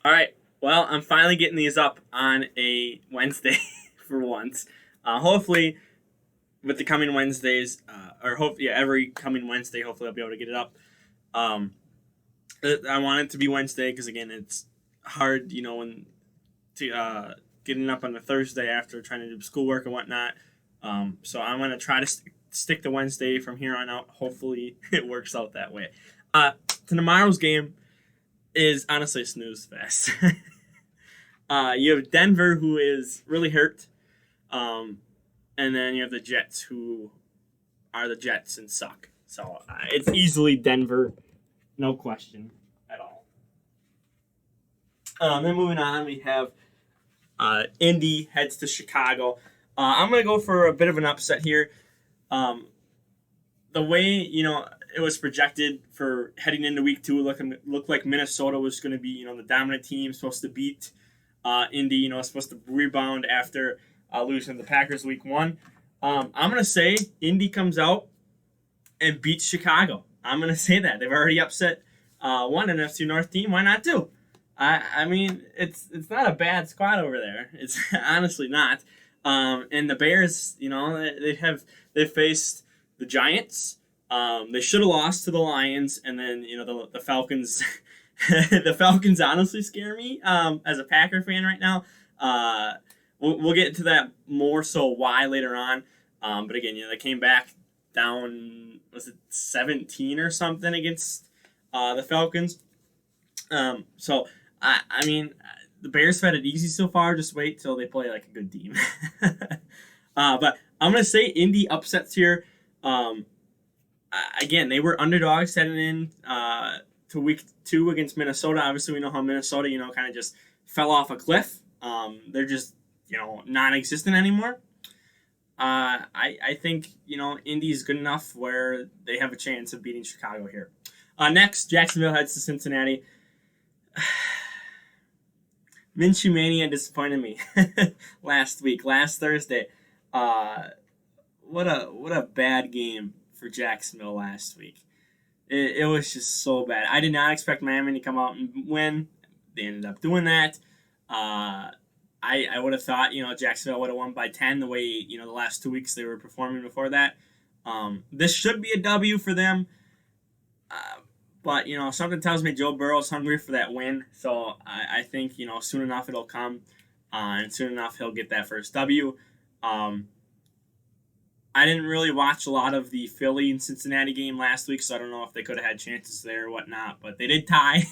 All right. Well, I'm finally getting these up on a Wednesday for once. Hopefully, with the coming Wednesdays, every coming Wednesday, hopefully I'll be able to get it up. Um, I want it to be Wednesday because again, it's hard, when to getting up on a Thursday after trying to do schoolwork and whatnot. So I'm gonna try to stick to Wednesday from here on out. Hopefully, it works out that way. To tomorrow's game is honestly a snooze fest. You have Denver, who is really hurt, um, and then you have the Jets, who are the Jets and suck. So it's easily Denver, no question at all. Then moving on, we have Indy heads to Chicago. I'm gonna go for a bit of an upset here. Um, the way it was projected for heading into week two, looked like Minnesota was going to be the dominant team, supposed to beat Indy. Supposed to rebound after losing to the Packers week one. I'm gonna say Indy comes out and beats Chicago. I'm gonna say that they've already upset one NFC North team. Why not two? I mean, it's not a bad squad over there. It's honestly not. And the Bears, they faced the Giants. They should have lost to the Lions, and then the Falcons. The Falcons honestly scare me as a Packer fan right now. We'll get into that more so why later on. But again, they came back down, was it 17 or something against the Falcons. So I mean, the Bears have had it easy so far. Just wait till they play like a good team. But I'm gonna say Indy upsets here. Again, they were underdogs heading in to week two against Minnesota. Obviously, we know how Minnesota, kind of just fell off a cliff. They're just, non-existent anymore. I think, Indy is good enough where they have a chance of beating Chicago here. Next, Jacksonville heads to Cincinnati. Minshew Mania disappointed me last Thursday. What a bad game for Jacksonville last week. It was just so bad. I did not expect Miami to come out and win. They ended up doing that. I would have thought, Jacksonville would have won by 10 the way, the last 2 weeks they were performing before that. This should be a W for them. But, something tells me Joe Burrow's hungry for that win. So I think, soon enough it'll come. And soon enough he'll get that first W. I didn't really watch a lot of the Philly and Cincinnati game last week, so I don't know if they could have had chances there or whatnot. But they did tie,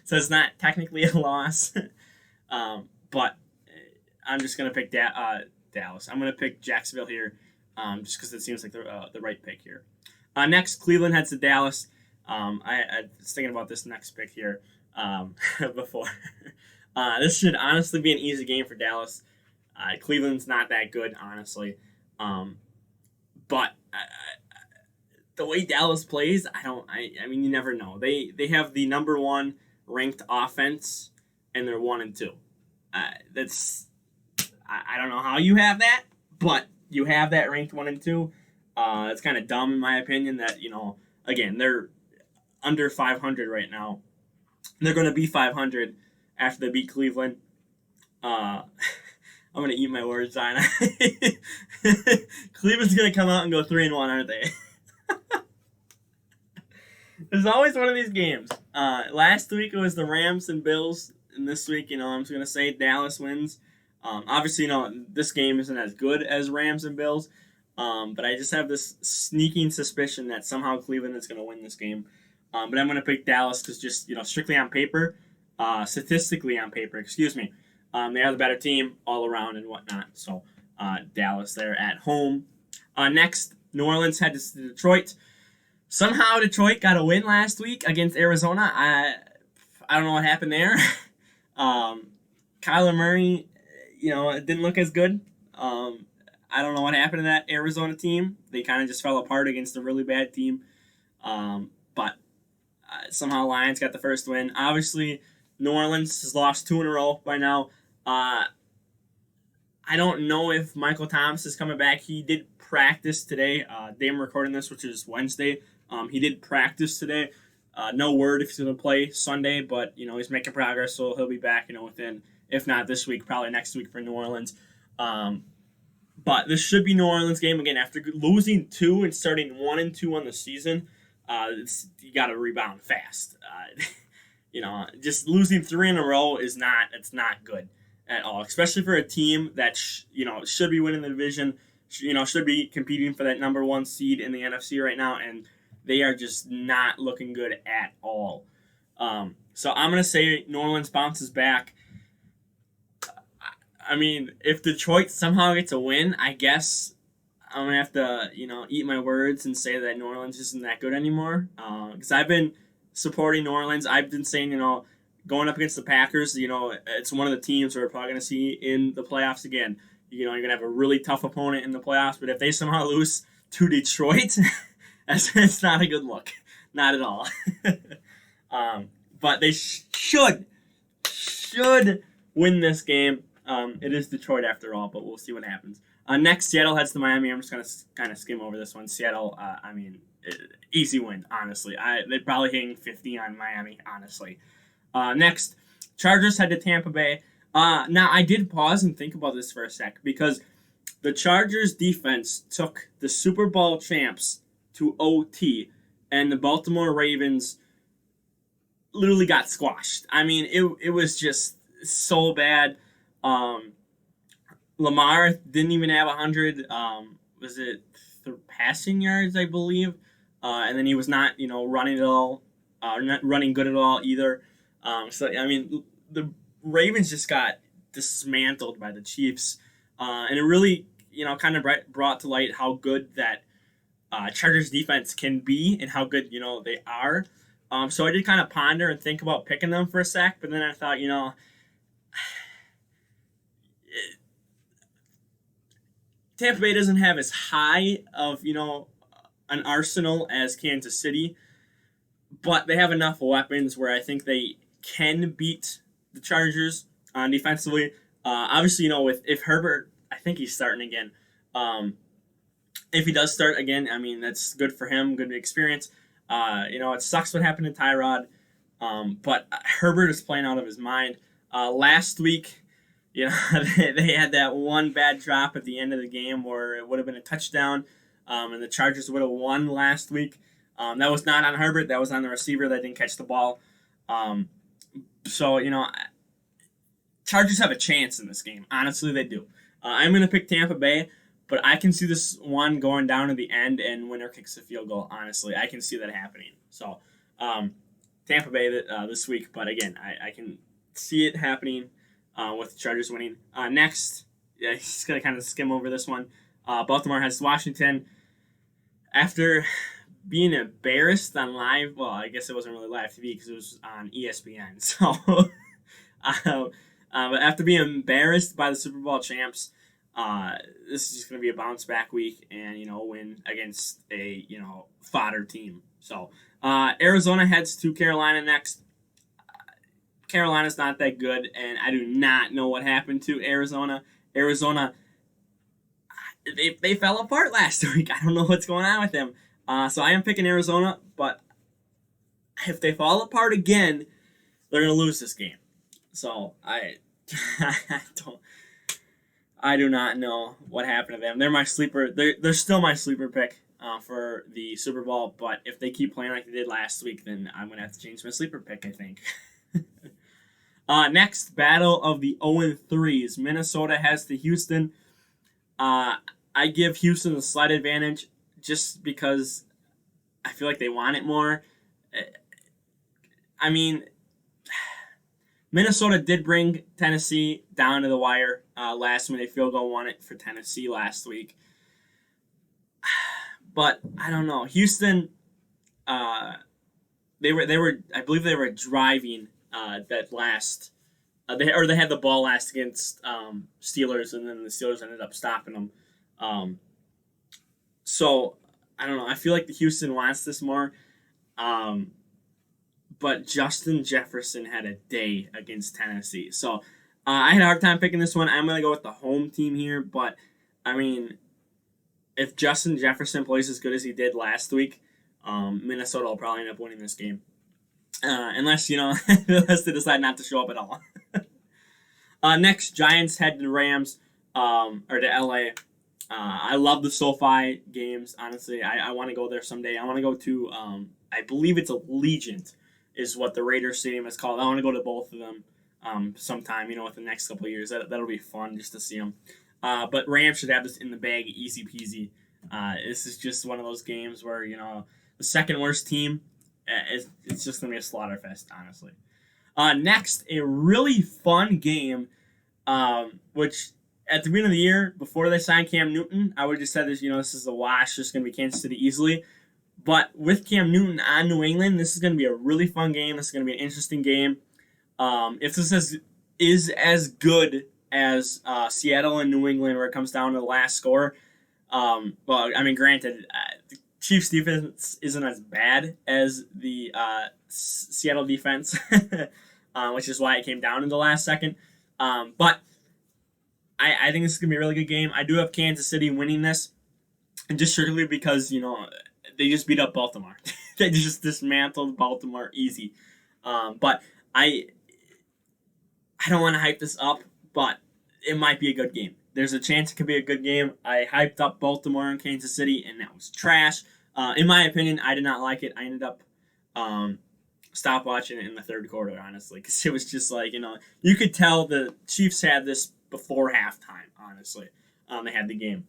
so it's not technically a loss. But I'm just going to pick Dallas. I'm going to pick Jacksonville here just because it seems like the right pick here. Next, Cleveland heads to Dallas. I was thinking about this next pick here before. This should honestly be an easy game for Dallas. Cleveland's not that good, honestly. But the way Dallas plays, I mean, you never know. They have the number one ranked offense, and they're 1-2. I don't know how you have that, but you have that ranked 1-2. It's kind of dumb in my opinion that again they're under 500 right now. They're going to be 500 after they beat Cleveland. I'm going to eat my words, aren't I? Cleveland's going to come out and go 3-1, aren't they? There's always one of these games. Last week it was the Rams and Bills, and this week, I'm just going to say Dallas wins. Obviously, this game isn't as good as Rams and Bills, but I just have this sneaking suspicion that somehow Cleveland is going to win this game. But I'm going to pick Dallas because just, strictly on paper, statistically on paper, excuse me, they are the better team all around and whatnot. So Dallas there at home. Next, New Orleans head to Detroit. Somehow Detroit got a win last week against Arizona. I don't know what happened there. Kyler Murray, it didn't look as good. I don't know what happened to that Arizona team. They kind of just fell apart against a really bad team. But somehow Lions got the first win. Obviously, New Orleans has lost 2 in a row by now. I don't know if Michael Thomas is coming back. He did practice today. Day I'm recording this, which is Wednesday. He did practice today. No word if he's going to play Sunday, but he's making progress, so he'll be back. Within, if not this week, probably next week for New Orleans. But this should be New Orleans game again after losing 2 and starting 1-2 on the season. You got to rebound fast. Just losing 3 in a row it's not good at all, especially for a team that should be winning the division. Should be competing for that number 1 seed in the NFC right now, and they are just not looking good at all. So I'm gonna say New Orleans bounces back. I mean, if Detroit somehow gets a win, I guess I'm gonna have to, eat my words and say that New Orleans isn't that good anymore. Because I've been supporting New Orleans. I've been saying, going up against the Packers, it's one of the teams we're probably gonna see in the playoffs again. You're gonna have a really tough opponent in the playoffs, but if they somehow lose to Detroit, it's not a good look, not at all. But they should win this game. It is Detroit after all, but we'll see what happens. Next, Seattle heads to Miami. I'm just going to kind of skim over this one. Seattle, easy win, honestly. They're probably hitting 50 on Miami, honestly. Next, Chargers head to Tampa Bay. Now, I did pause and think about this for a sec because the Chargers defense took the Super Bowl champs to OT, and the Baltimore Ravens literally got squashed. I mean, it was just so bad. Lamar didn't even have 100. Was it passing yards, I believe? And then he was not, running at all, not running good at all either. The Ravens just got dismantled by the Chiefs, and it really, kind of brought to light how good that Chargers defense can be and how good, they are. So I did kind of ponder and think about picking them for a sec, but then I thought, Tampa Bay doesn't have as high of, an arsenal as Kansas City, but they have enough weapons where I think they can beat the Chargers defensively. Obviously, if Herbert, I think he's starting again. If he does start again, that's good for him, good experience. It sucks what happened to Tyrod, but Herbert is playing out of his mind. Last week, they had that one bad drop at the end of the game where it would have been a touchdown, and the Chargers would have won last week. That was not on Herbert. That was on the receiver that didn't catch the ball. Chargers have a chance in this game. Honestly, they do. I'm going to pick Tampa Bay, but I can see this one going down to the end and winner kicks a field goal. Honestly, I can see that happening. So, Tampa Bay this week, but again, I can see it happening with the Chargers winning. Next, he's going to kind of skim over this one. Baltimore has Washington. After being embarrassed on live, well, I guess it wasn't really live TV because it was on ESPN. So, but after being embarrassed by the Super Bowl champs, this is just going to be a bounce back week and, win against a, fodder team. So, Arizona heads to Carolina next. Carolina's not that good, and I do not know what happened to Arizona. Arizona, they fell apart last week. I don't know what's going on with them. So I am picking Arizona, but if they fall apart again, they're going to lose this game. So I do not know what happened to them. They're my sleeper. They're still my sleeper pick for the Super Bowl. But if they keep playing like they did last week, then I'm going to have to change my sleeper pick, I think. Next, battle of the 0-3s. Minnesota has to Houston. I give Houston a slight advantage just because I feel like they want it more. Minnesota did bring Tennessee down to the wire. Last minute field goal won it for Tennessee last week. But I don't know. Houston, they were I believe they were driving that last. They had the ball last against Steelers, and then the Steelers ended up stopping them. So I don't know. I feel like the Houston wants this more. But Justin Jefferson had a day against Tennessee. So I had a hard time picking this one. I'm going to go with the home team here. But, if Justin Jefferson plays as good as he did last week, Minnesota will probably end up winning this game. unless unless they decide not to show up at all. Next, Giants head to the Rams, or to LA. I love the SoFi games. Honestly, I want to go there someday. I want to go to I believe it's Allegiant, is what the Raiders Stadium is called. I want to go to both of them sometime. Within the next couple of years. That'll be fun just to see them. But Rams should have this in the bag, easy peasy. This is just one of those games where the second worst team, it's just gonna be a slaughter fest, honestly. Next, a really fun game, which at the beginning of the year, before they signed Cam Newton, I would have just said this is a wash, just going to be Kansas City easily. But with Cam Newton on New England, this is going to be a really fun game. This is going to be an interesting game. If this is as good as Seattle and New England, where it comes down to the last score, granted, the Chiefs defense isn't as bad as the Seattle defense, which is why it came down in the last second. But I think this is going to be a really good game. I do have Kansas City winning this, and just strictly because, they just beat up Baltimore. They just dismantled Baltimore easy. But I don't want to hype this up, but it might be a good game. There's a chance it could be a good game. I hyped up Baltimore and Kansas City, and that was trash. In my opinion, I did not like it. I ended up stop watching it in the third quarter, honestly, because it was just like, you could tell the Chiefs had this before halftime, honestly. They had the game.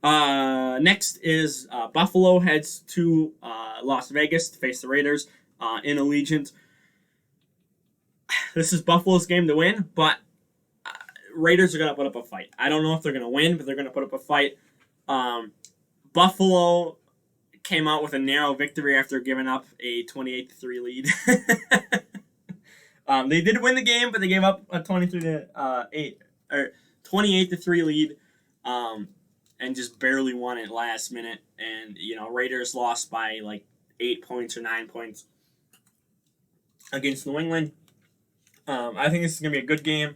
Next is Buffalo heads to Las Vegas to face the Raiders in Allegiant. This is Buffalo's game to win, but Raiders are going to put up a fight. I don't know if they're going to win, but they're going to put up a fight. Buffalo came out with a narrow victory after giving up a 28-3 lead. They did win the game, but they gave up a 28-3 lead, and just barely won it last minute. And Raiders lost by like 8 points or 9 points against New England. I think this is gonna be a good game.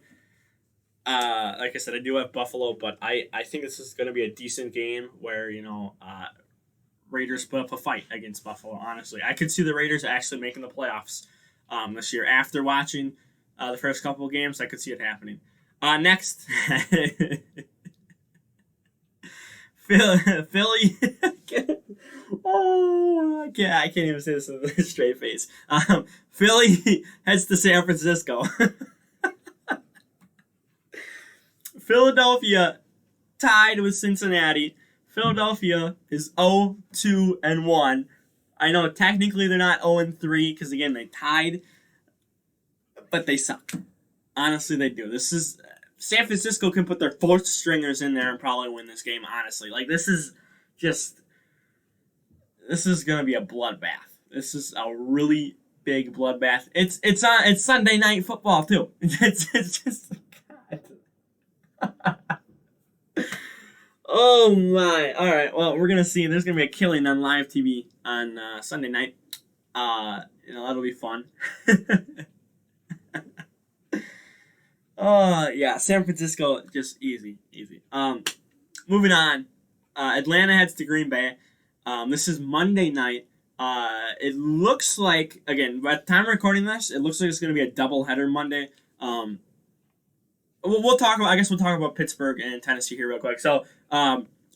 Like I said, I do have Buffalo, but I think this is gonna be a decent game where Raiders put up a fight against Buffalo. Honestly, I could see the Raiders actually making the playoffs this year. After watching the first couple of games, I could see it happening. Next, Philly. I can't even say this with a straight face. Philly heads to San Francisco. Philadelphia tied with Cincinnati. Philadelphia is 0-2-1. I know technically they're not 0-3 because again they tied, but they suck. Honestly, they do. This is San Francisco can put their fourth stringers in there and probably win this game. Honestly, this is gonna be a bloodbath. This is a really big bloodbath. It's Sunday night football too. It's just God. Oh my! All right. Well, we're gonna see. There's gonna be a killing on live TV on Sunday night. That'll be fun. Yeah, San Francisco just easy. Moving on. Atlanta heads to Green Bay. This is Monday night. It looks like, again, by the time we're recording this, it looks like it's gonna be a doubleheader Monday. We'll talk about Pittsburgh and Tennessee here real quick. So,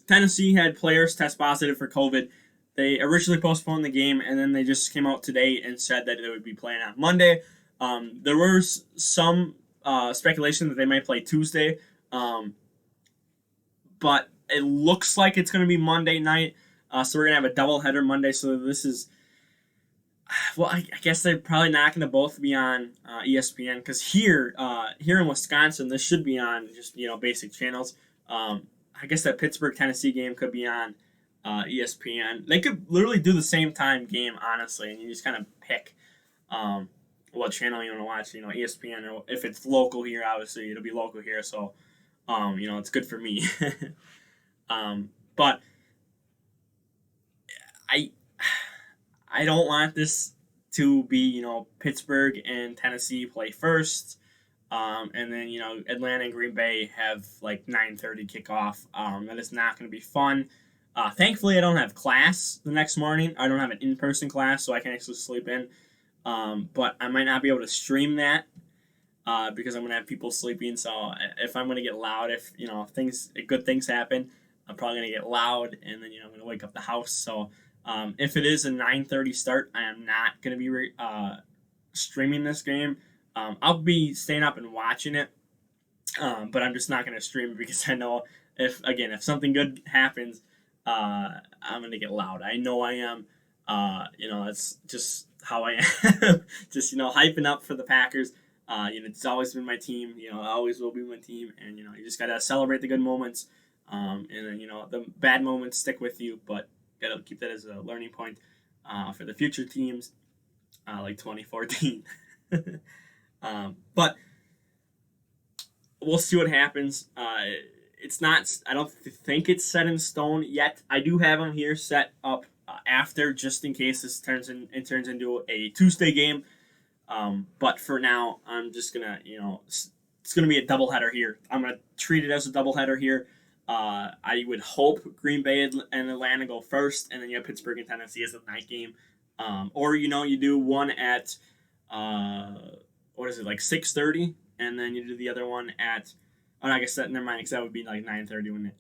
Tennessee had players test positive for COVID. They originally postponed the game, and then they just came out today and said that they would be playing on Monday. There was some speculation that they might play Tuesday, but it looks like it's going to be Monday night. So we're going to have a doubleheader Monday. So this is, I guess they're probably not going to both be on ESPN because here in Wisconsin, this should be on just basic channels. I guess that Pittsburgh Tennessee game could be on ESPN. They could literally do the same time game, honestly, and you just kind of pick what channel you want to watch. ESPN, or if it's local here, obviously it'll be local here, so it's good for me. But I don't want this to be Pittsburgh and Tennessee play first. And then Atlanta and Green Bay have like 9:30 kickoff. That is not going to be fun. Thankfully, I don't have class the next morning. I don't have an in-person class, so I can actually sleep in. But I might not be able to stream that because I'm gonna have people sleeping. So if I'm gonna get loud, if good things happen, I'm probably gonna get loud, and then I'm gonna wake up the house. So if it is a 9:30 start, I am not gonna be streaming this game. I'll be staying up and watching it, but I'm just not gonna stream it because I know if something good happens, I'm gonna get loud. I know I am. That's just how I am. Just hyping up for the Packers. It's always been my team. It always will be my team, and you just gotta celebrate the good moments. And then the bad moments stick with you, but gotta keep that as a learning point for the future teams, like 2014. But we'll see what happens. It's not. I don't think it's set in stone yet. I do have them here set up after, just in case this turns into a Tuesday game. But for now, I'm just gonna, it's gonna be a doubleheader here. I'm gonna treat it as a doubleheader here. I would hope Green Bay and Atlanta go first, and then you have Pittsburgh and Tennessee as the night game. Or you do one at what is it, like 6:30, and then you do the other one at. Oh, I guess never mind, because that would be like 9:30, wouldn't it?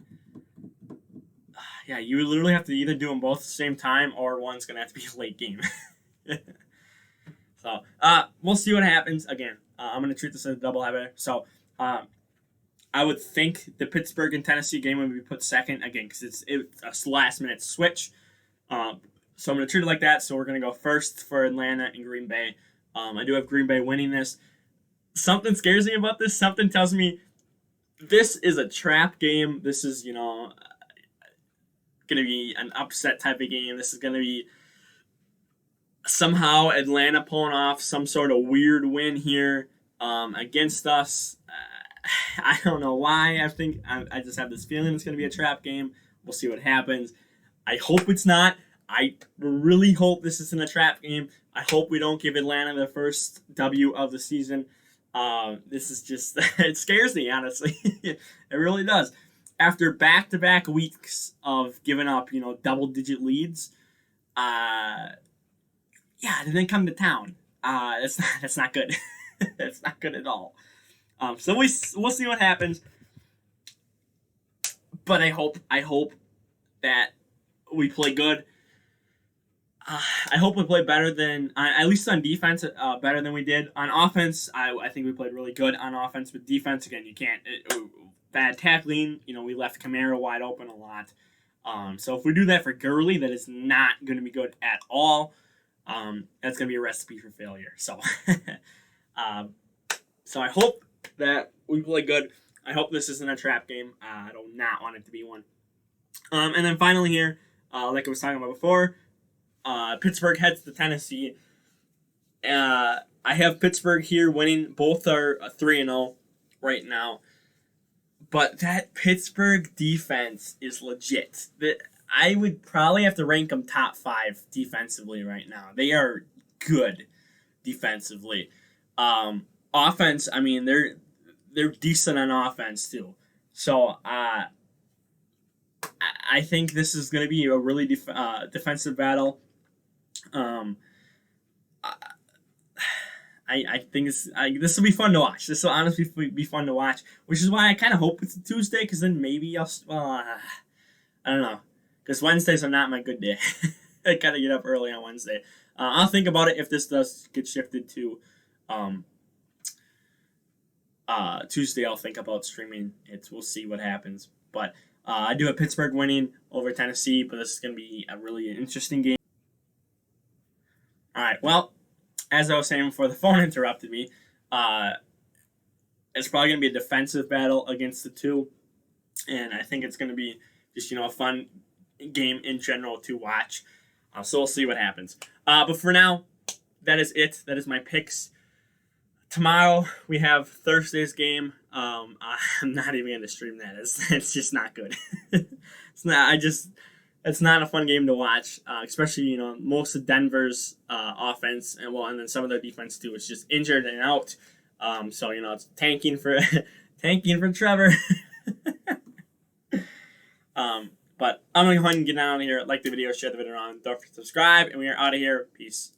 Yeah, you would literally have to either do them both at the same time, or one's gonna have to be a late game. So we'll see what happens. Again, I'm gonna treat this as a doubleheader. So I would think the Pittsburgh and Tennessee game would be put second again because it's a last minute switch. So I'm gonna treat it like that. So we're gonna go first for Atlanta and Green Bay. I do have Green Bay winning this. Something scares me about this. Something tells me this is a trap game. This is gonna be an upset type of game. This is gonna be somehow Atlanta pulling off some sort of weird win here against us. I don't know why. I just have this feeling it's going to be a trap game. We'll see what happens. I hope it's not. I really hope this isn't a trap game. I hope we don't give Atlanta the first W of the season. This is just, it scares me, honestly. It really does. After back-to-back weeks of giving up, double-digit leads, yeah, they didn't come to town. That's not good. That's not good at all. So we'll see what happens. But I hope that we play good. I hope we play better than, at least on defense, better than we did on offense. I think we played really good on offense. But defense, again, you can't. Bad tackling. We left Kamara wide open a lot. So if we do that for Gurley, that is not going to be good at all. That's going to be a recipe for failure. So, so I hope that we play good. I hope this isn't a trap game. I do not want it to be one. And then finally here, like I was talking about before, Pittsburgh heads to Tennessee. I have Pittsburgh here winning. Both are 3-0 right now. But that Pittsburgh defense is legit. I would probably have to rank them top 5 defensively right now. They are good defensively. Offense, I mean, they're decent on offense too. So I think this is going to be a really defensive battle. I think this will be fun to watch. This will honestly be fun to watch, which is why I kind of hope it's a Tuesday, because then maybe I don't know, because Wednesdays are not my good day. I gotta get up early on Wednesday. I'll think about it if this does get shifted to Tuesday. I'll think about streaming it. We'll see what happens. But I do have Pittsburgh winning over Tennessee, but this is going to be a really interesting game. All right, well, as I was saying before the phone interrupted me, it's probably going to be a defensive battle against the two, and I think it's going to be just a fun game in general to watch. So we'll see what happens. But for now, that is it. That is my picks. Tomorrow we have Thursday's game. I'm not even going to stream that. It's just not good. It's not. It's not a fun game to watch, especially most of Denver's offense and then some of their defense too. It's just injured and out. So it's tanking for Trevor. But I'm going to go ahead and get out of here. Like the video, share the video on. Don't forget to subscribe, and we are out of here. Peace.